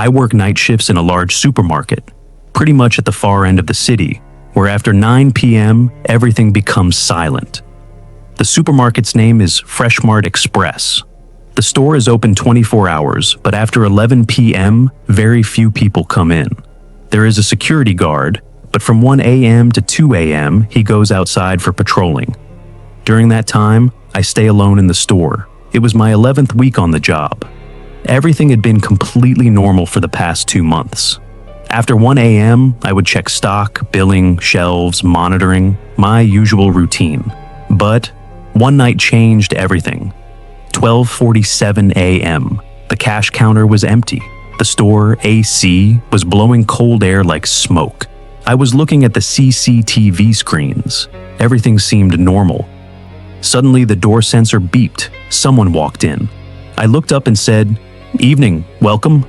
I work night shifts in a large supermarket, pretty much at the far end of the city, where after 9 p.m., everything becomes silent. The supermarket's name is Fresh Mart Express. The store is open 24 hours, but after 11 p.m., very few people come in. There is a security guard, but from 1 a.m. to 2 a.m., he goes outside for patrolling. During that time, I stay alone in the store. It was my 11th week on the job. Everything had been completely normal for the past 2 months. After 1 a.m., I would check stock, billing, shelves, monitoring, my usual routine. But one night changed everything. 12:47 a.m. The cash counter was empty. The store AC was blowing cold air like smoke. I was looking at the CCTV screens. Everything seemed normal. Suddenly, the door sensor beeped. Someone walked in. I looked up and said, "Evening, welcome."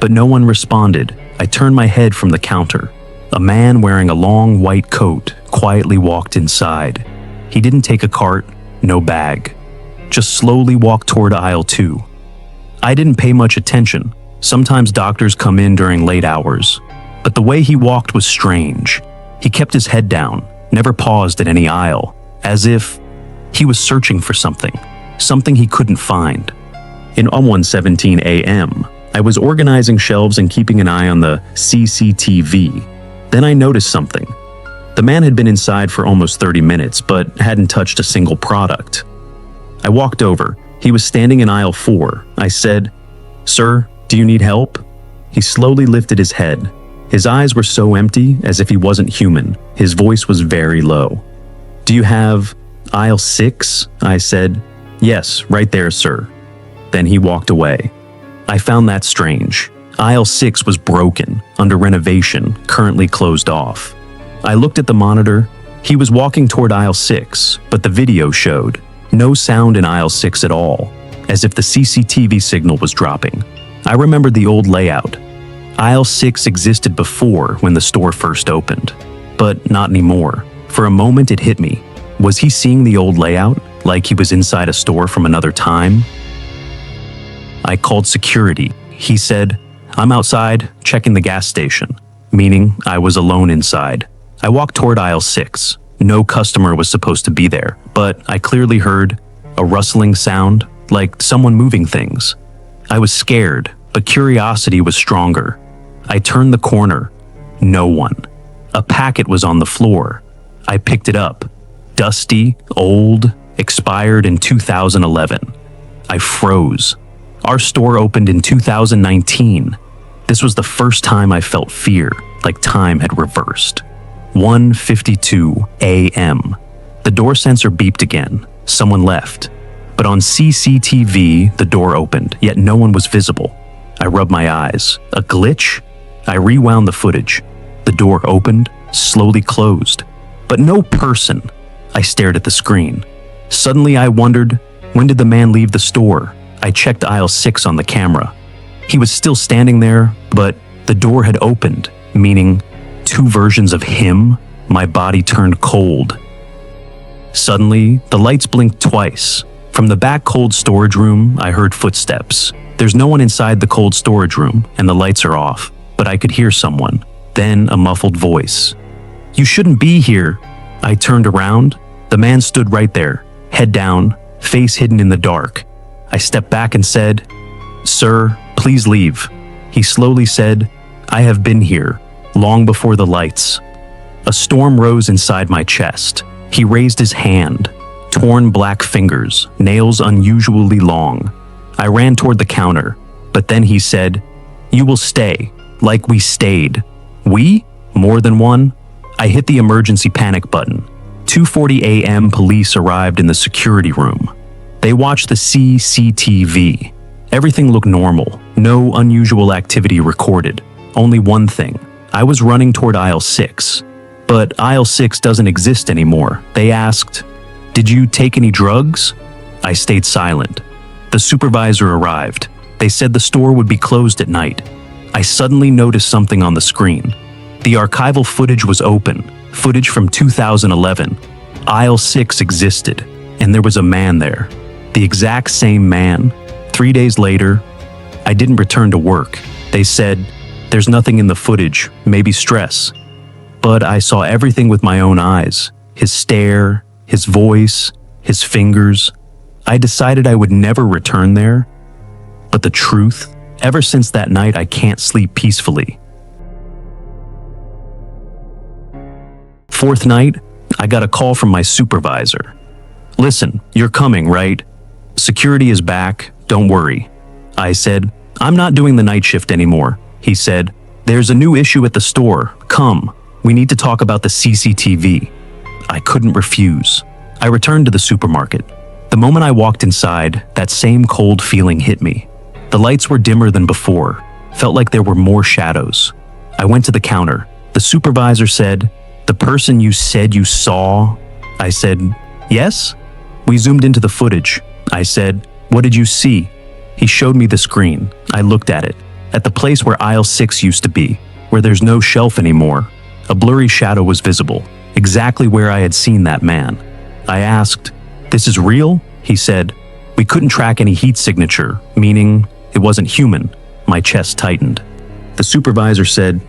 But no one responded. I turned my head from the counter. A man wearing a long white coat quietly walked inside. He didn't take a cart, no bag. Just slowly walked toward aisle 2. I didn't pay much attention. Sometimes doctors come in during late hours. But the way he walked was strange. He kept his head down, never paused at any aisle, as if he was searching for something he couldn't find. In 1:17 a.m., I was organizing shelves and keeping an eye on the CCTV. Then I noticed something. The man had been inside for almost 30 minutes, but hadn't touched a single product. I walked over. He was standing in aisle 4. I said, "Sir, do you need help?" He slowly lifted his head. His eyes were so empty, as if he wasn't human. His voice was very low. "Do you have aisle 6? I said, "Yes, right there, sir." Then he walked away. I found that strange. Aisle 6 was broken, under renovation, currently closed off. I looked at the monitor. He was walking toward aisle 6, but the video showed no sound in aisle 6 at all, as if the CCTV signal was dropping. I remembered the old layout. Aisle 6 existed before when the store first opened, but not anymore. For a moment it hit me. Was he seeing the old layout, like he was inside a store from another time? I called security. He said, "I'm outside, checking the gas station," meaning I was alone inside. I walked toward aisle 6. No customer was supposed to be there, but I clearly heard a rustling sound, like someone moving things. I was scared, but curiosity was stronger. I turned the corner. No one. A packet was on the floor. I picked it up. Dusty, old, expired in 2011. I froze. Our store opened in 2019. This was the first time I felt fear, like time had reversed. 1:52 a.m. The door sensor beeped again. Someone left. But on CCTV, the door opened, yet no one was visible. I rubbed my eyes. A glitch? I rewound the footage. The door opened, slowly closed. But no person. I stared at the screen. Suddenly I wondered, when did the man leave the store? I checked aisle 6 on the camera. He was still standing there, but the door had opened, meaning 2 versions of him. My body turned cold. Suddenly, the lights blinked twice. From the back cold storage room, I heard footsteps. There's no one inside the cold storage room, and the lights are off, but I could hear someone. Then a muffled voice. "You shouldn't be here." I turned around. The man stood right there, head down, face hidden in the dark. I stepped back and said, "Sir, please leave." He slowly said, "I have been here, long before the lights." A storm rose inside my chest. He raised his hand. Torn black fingers, nails unusually long. I ran toward the counter, but then he said, "You will stay, like we stayed." We? More than one? I hit the emergency panic button. 2:40 a.m. police arrived in the security room. They watched the CCTV. Everything looked normal. No unusual activity recorded. Only one thing. I was running toward aisle 6. But aisle 6 doesn't exist anymore. They asked, "Did you take any drugs?" I stayed silent. The supervisor arrived. They said the store would be closed at night. I suddenly noticed something on the screen. The archival footage was open, footage from 2011. Aisle 6 existed, and there was a man there. The exact same man. 3 days later, I didn't return to work. They said, "There's nothing in the footage, maybe stress." But I saw everything with my own eyes. His stare, his voice, his fingers. I decided I would never return there. But the truth, ever since that night, I can't sleep peacefully. Fourth night, I got a call from my supervisor. "Listen, you're coming, right? Security is back, don't worry." I said, "I'm not doing the night shift anymore." He said, "There's a new issue at the store, come. We need to talk about the CCTV." I couldn't refuse. I returned to the supermarket. The moment I walked inside, that same cold feeling hit me. The lights were dimmer than before, felt like there were more shadows. I went to the counter. The supervisor said, "The person you said you saw?" I said, "Yes?" We zoomed into the footage. I said, "What did you see?" He showed me the screen. I looked at it, at the place where aisle 6 used to be, where there's no shelf anymore. A blurry shadow was visible, exactly where I had seen that man. I asked, "This is real?" He said, "We couldn't track any heat signature, meaning it wasn't human." My chest tightened. The supervisor said,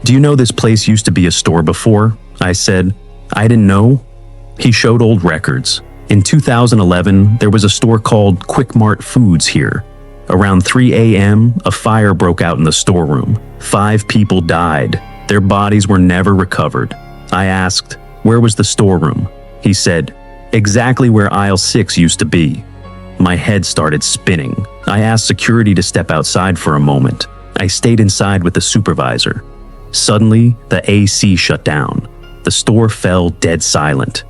"Do you know this place used to be a store before?" I said, "I didn't know." He showed old records. In 2011, there was a store called Quick Mart Foods here. Around 3 a.m., a fire broke out in the storeroom. 5 people died. Their bodies were never recovered. I asked, "Where was the storeroom?" He said, "Exactly where aisle 6 used to be." My head started spinning. I asked security to step outside for a moment. I stayed inside with the supervisor. Suddenly, the AC shut down. The store fell dead silent.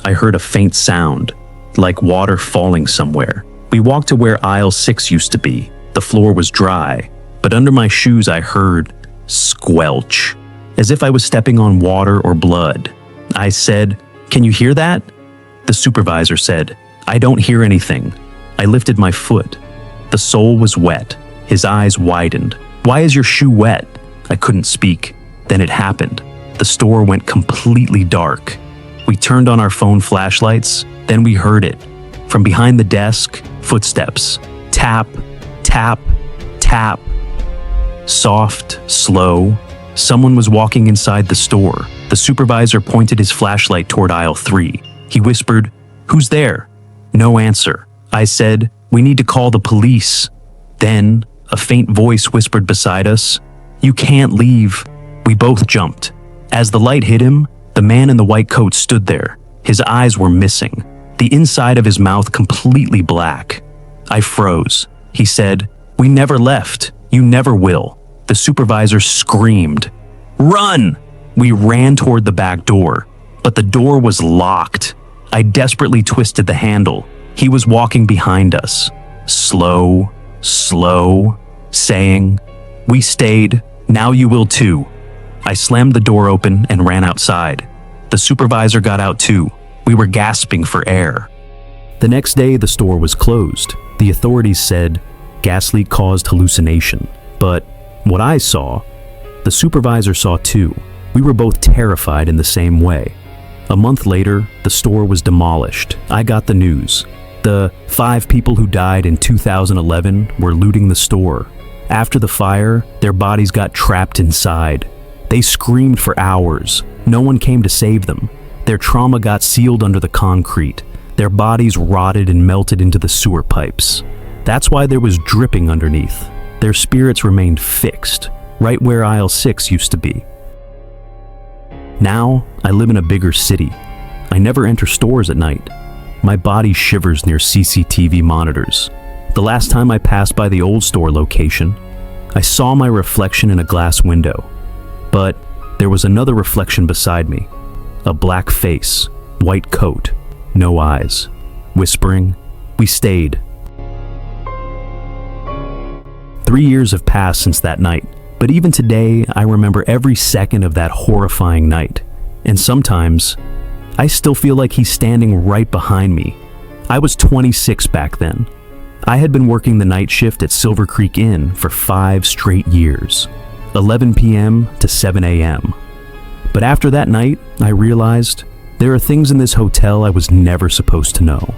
I heard a faint sound, like water falling somewhere. We walked to where aisle 6 used to be. The floor was dry, but under my shoes I heard squelch, as if I was stepping on water or blood. I said, "Can you hear that?" The supervisor said, "I don't hear anything." I lifted my foot. The sole was wet. His eyes widened. "Why is your shoe wet?" I couldn't speak. Then it happened. The store went completely dark. We turned on our phone flashlights, then we heard it. From behind the desk, footsteps. Tap, tap, tap. Soft, slow. Someone was walking inside the store. The supervisor pointed his flashlight toward aisle 3. He whispered, "Who's there?" No answer. I said, "We need to call the police." Then, a faint voice whispered beside us, "You can't leave." We both jumped. As the light hit him, the man in the white coat stood there. His eyes were missing, the inside of his mouth completely black. I froze. He said, "We never left. You never will." The supervisor screamed, "Run!" We ran toward the back door, but the door was locked. I desperately twisted the handle. He was walking behind us, slow, slow, saying, "We stayed, now you will too." I slammed the door open and ran outside. The supervisor got out too. We were gasping for air. The next day, the store was closed. The authorities said gas leak caused hallucination. But what I saw, the supervisor saw too. We were both terrified in the same way. A month later, the store was demolished. I got the news. The 5 people who died in 2011 were looting the store. After the fire, their bodies got trapped inside. They screamed for hours. No one came to save them. Their trauma got sealed under the concrete. Their bodies rotted and melted into the sewer pipes. That's why there was dripping underneath. Their spirits remained fixed, right where aisle 6 used to be. Now, I live in a bigger city. I never enter stores at night. My body shivers near CCTV monitors. The last time I passed by the old store location, I saw my reflection in a glass window. But there was another reflection beside me. A black face, white coat, no eyes, whispering, "We stayed." 3 years have passed since that night, but even today, I remember every second of that horrifying night. And sometimes, I still feel like he's standing right behind me. I was 26 back then. I had been working the night shift at Silver Creek Inn for 5 straight years, 11 p.m. to 7 a.m. But after that night, I realized there are things in this hotel I was never supposed to know.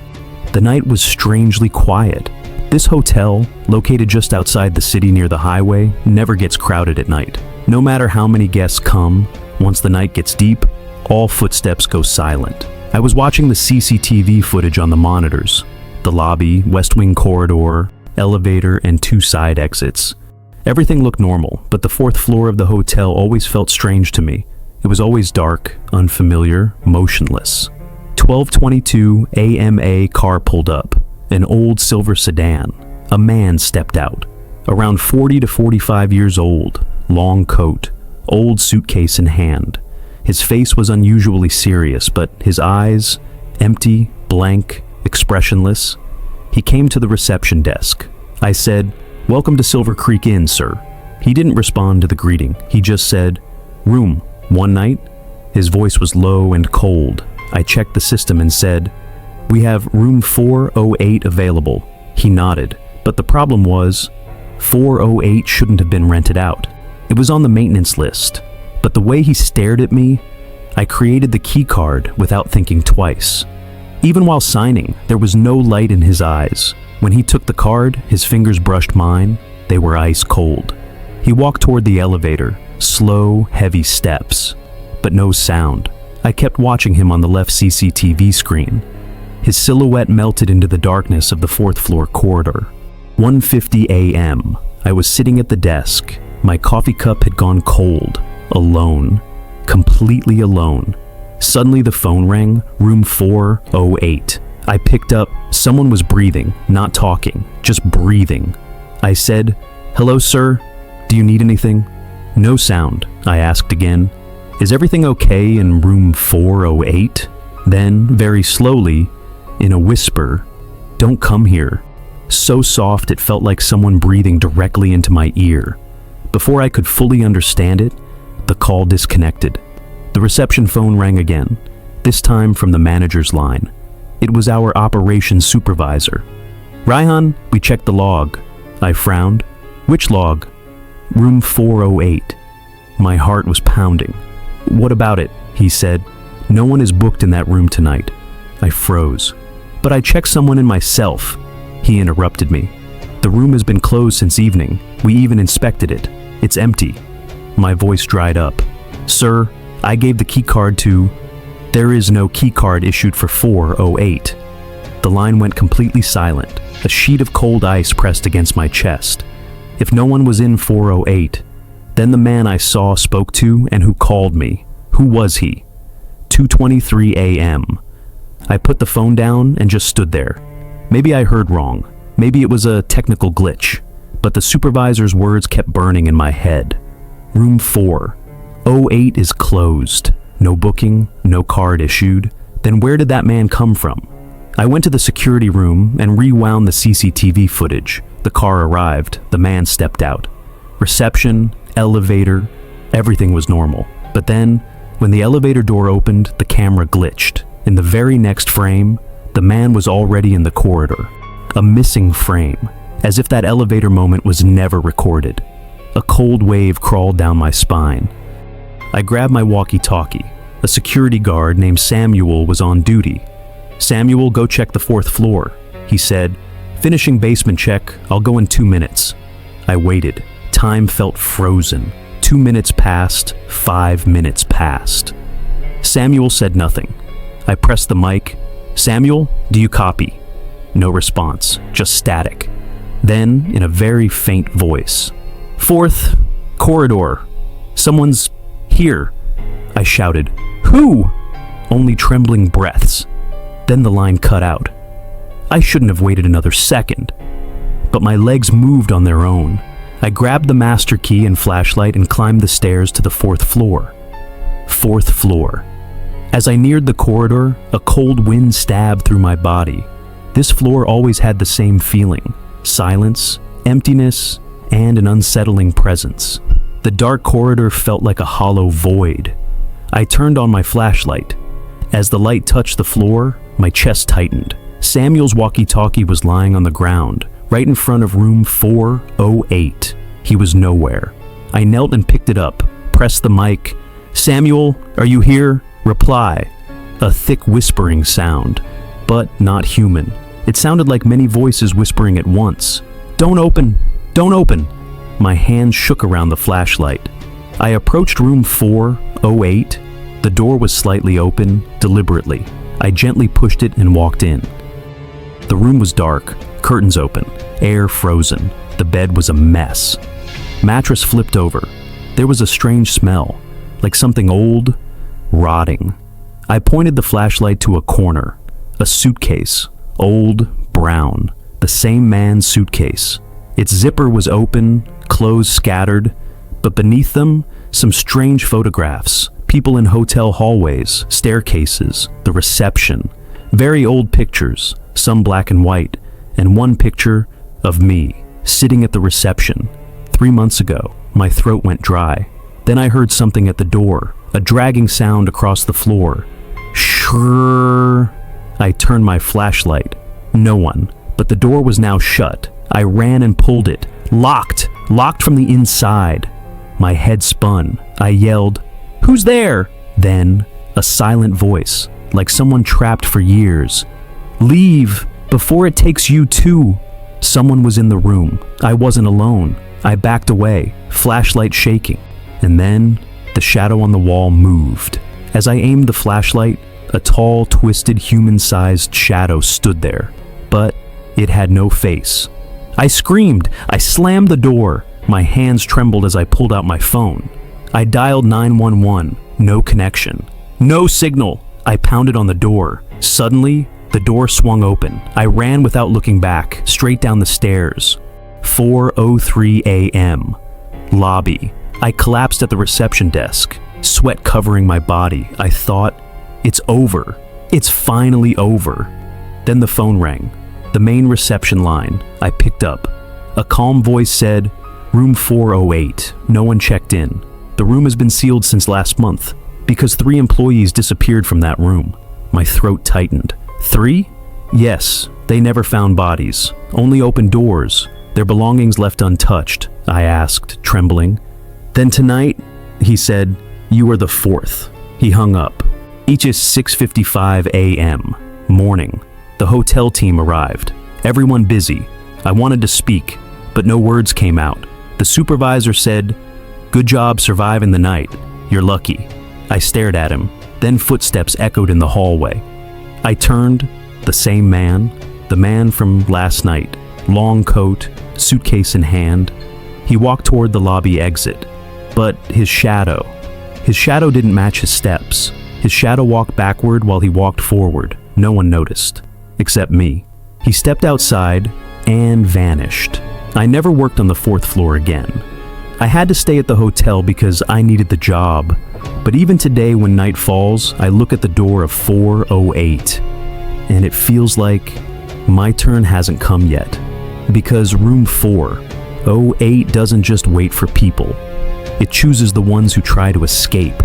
The night was strangely quiet. This hotel, located just outside the city near the highway, never gets crowded at night. No matter how many guests come, once the night gets deep, all footsteps go silent. I was watching the CCTV footage on the monitors. The lobby, West Wing corridor, elevator, and 2 side exits. Everything looked normal, but the 4th floor of the hotel always felt strange to me. It was always dark, unfamiliar, motionless. 12:22 AMA car pulled up. An old silver sedan. A man stepped out. Around 40 to 45 years old, long coat, old suitcase in hand. His face was unusually serious, but his eyes, empty, blank, expressionless. He came to the reception desk. I said, "Welcome to Silver Creek Inn, sir." He didn't respond to the greeting. He just said, "Room, one night?" His voice was low and cold. I checked the system and said, "We have room 408 available." He nodded, but the problem was, 408 shouldn't have been rented out. It was on the maintenance list, but the way he stared at me, I created the key card without thinking twice. Even while signing, there was no light in his eyes. When he took the card, his fingers brushed mine. They were ice cold. He walked toward the elevator, slow, heavy steps, but no sound. I kept watching him on the left CCTV screen. His silhouette melted into the darkness of the 4th floor corridor. 1:50 a.m. I was sitting at the desk. My coffee cup had gone cold. Alone. Completely alone. Suddenly the phone rang. Room 408. I picked up. Someone was breathing, not talking, just breathing. I said, "Hello, sir. Do you need anything?" No sound. I asked again, "Is everything okay in room 408? Then, very slowly, in a whisper, "Don't come here." So soft it felt like someone breathing directly into my ear. Before I could fully understand it, the call disconnected. The reception phone rang again, this time from the manager's line. It was our operations supervisor. "Raihan, we checked the log." I frowned. "Which log?" "Room 408. My heart was pounding. "What about it?" he said. "No one is booked in that room tonight." I froze. "But I checked someone in myself." He interrupted me. "The room has been closed since evening. We even inspected it. It's empty." My voice dried up. "Sir, I gave the key card to..." "There is no key card issued for 408. The line went completely silent, a sheet of cold ice pressed against my chest. If no one was in 408, then the man I saw, spoke to, and who called me, who was he? 2:23 a.m. I put the phone down and just stood there. Maybe I heard wrong. Maybe it was a technical glitch. But the supervisor's words kept burning in my head. Room 408 is closed. No booking, no card issued. Then where did that man come from? I went to the security room and rewound the CCTV footage. The car arrived. The man stepped out. Reception, elevator, everything was normal. But then, when the elevator door opened, the camera glitched. In the very next frame, the man was already in the corridor. A missing frame, as if that elevator moment was never recorded. A cold wave crawled down my spine. I grabbed my walkie-talkie. A security guard named Samuel was on duty. "Samuel, go check the 4th floor," he said. "Finishing basement check, I'll go in 2 minutes." I waited. Time felt frozen. 2 minutes passed, 5 minutes passed. Samuel said nothing. I pressed the mic. "Samuel, do you copy?" No response, just static. Then, in a very faint voice, "4th corridor. Someone's here," I shouted. "Who?" Only trembling breaths. Then the line cut out. I shouldn't have waited another second. But my legs moved on their own. I grabbed the master key and flashlight and climbed the stairs to the 4th floor. 4th floor. As I neared the corridor, a cold wind stabbed through my body. This floor always had the same feeling: silence, emptiness, and an unsettling presence. The dark corridor felt like a hollow void. I turned on my flashlight. As the light touched the floor, my chest tightened. Samuel's walkie-talkie was lying on the ground, right in front of room 408. He was nowhere. I knelt and picked it up, pressed the mic. "Samuel, are you here? Reply." A thick whispering sound, but not human. It sounded like many voices whispering at once. "Don't open! Don't open!" My hand shook around the flashlight. I approached room 408. The door was slightly open, deliberately. I gently pushed it and walked in. The room was dark, curtains open, air frozen. The bed was a mess. Mattress flipped over. There was a strange smell, like something old, rotting. I pointed the flashlight to a corner. A suitcase, old, brown, the same man's suitcase. Its zipper was open, clothes scattered, but beneath them, some strange photographs. People in hotel hallways, staircases, the reception. Very old pictures, some black and white, and one picture of me, sitting at the reception. 3 months ago, my throat went dry. Then I heard something at the door, a dragging sound across the floor. Shrrrr. I turned my flashlight. No one, but the door was now shut. I ran and pulled it. Locked from the inside. My head spun. I yelled, "Who's there?" Then, a silent voice, like someone trapped for years. "Leave, before it takes you too." Someone was in the room. I wasn't alone. I backed away, flashlight shaking. And then, the shadow on the wall moved. As I aimed the flashlight, a tall, twisted, human-sized shadow stood there. But it had no face. I screamed. I slammed the door. My hands trembled as I pulled out my phone. I dialed 911. No connection. No signal. I pounded on the door. Suddenly, the door swung open. I ran without looking back, straight down the stairs. 4:03 a.m. Lobby. I collapsed at the reception desk, sweat covering my body. I thought, it's over. It's finally over. Then the phone rang. The main reception line. I picked up. A calm voice said, "Room 408. No one checked in. The room has been sealed since last month because 3 employees disappeared from that room." My throat tightened. 3? Yes, they never found bodies. Only open doors. Their belongings left untouched, I asked, trembling. "Then tonight," he said, "you are the 4th. He hung up. Each is 6:55 a.m. Morning. The hotel team arrived. Everyone busy. I wanted to speak, but no words came out. The supervisor said, "Good job surviving the night. You're lucky." I stared at him. Then footsteps echoed in the hallway. I turned. The same man. The man from last night. Long coat, suitcase in hand. He walked toward the lobby exit. But his shadow didn't match his steps. His shadow walked backward while he walked forward. No one noticed, except me. He stepped outside and vanished. I never worked on the 4th floor again. I had to stay at the hotel because I needed the job. But even today when night falls, I look at the door of 408. And it feels like my turn hasn't come yet. Because room 408 doesn't just wait for people. It chooses the ones who try to escape.